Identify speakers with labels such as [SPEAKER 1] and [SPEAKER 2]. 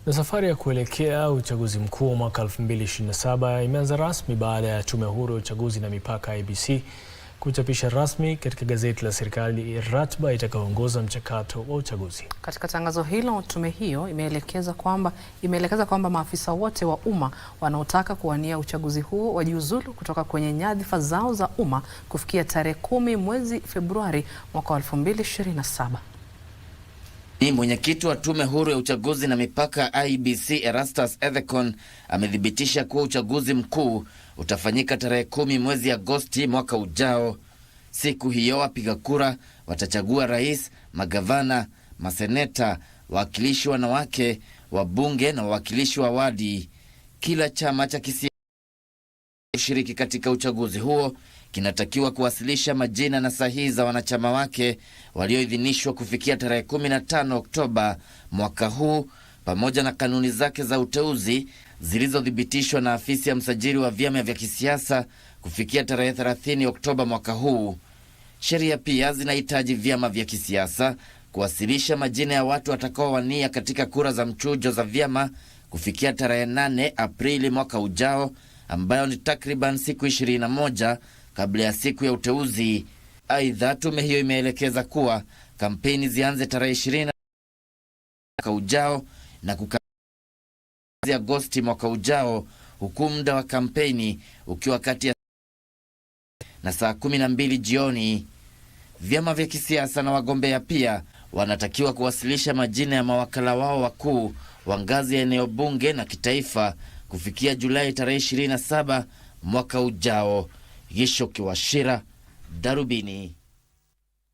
[SPEAKER 1] Na safari ya kuelekea uchaguzi mkuu mwaka 2027 imeanza rasmi baada ya Tume Huru ya Uchaguzi na Mipaka IEBC kuchapisha rasmi katika gazeti la serikali ratiba itakayoongoza mchakato wa uchaguzi.
[SPEAKER 2] Katika tangazo hilo, tume hiyo imeelekeza kwamba maafisa wote wa umma wanaotaka kuwania uchaguzi huo wajiuzulu kutoka kwenye nyadhifa zao za umma kufikia tarehe 10 mwezi Februari mwaka 2027.
[SPEAKER 3] Mwenyekiti wa Tume Huru ya Uchaguzi na Mipaka IEBC Erastus Ethekon amethibitisha kuwa uchaguzi mkuu utafanyika tarehe 10 mwezi Agosti mwaka ujao. Siku hiyo wapiga kura watachagua rais, magavana, maseneta, wawakilishi wanawake, wabunge na wawakilishi wa wadi. Kila chama cha kisiasa kushiriki katika uchaguzi huo kinatakiwa kuwasilisha majina na sahihi za wanachama wake walioidhinishwa kufikia tarehe 15 Oktoba mwaka huu, pamoja na kanuni zake za uteuzi zilizothibitishwa na afisi ya msajili wa vyama vya kisiasa kufikia tarehe 30 Oktoba mwaka huu. Sheria pia zinahitaji vyama vya kisiasa kuwasilisha majina ya watu watakaowania katika kura za mchujo za vyama kufikia tarehe 8 Aprili mwaka ujao, ambayo ni takriban siku 21 kabla ya siku ya uteuzi. Aidha, tume hiyo imeelekeza kuwa kampeni zianze tarehe 20 mwaka ujao na kukamilika Agosti mwaka ujao, huku muda wa kampeni ukiwa kati ya na saa 12 jioni. Vyama vya kisiasa na wagombea pia wanatakiwa kuwasilisha majina ya mawakala wao wakuu wa ngazi ya eneo bunge na kitaifa kufikia Julai tarehe 27 mwaka ujao. Gishoki Washira, Darubini.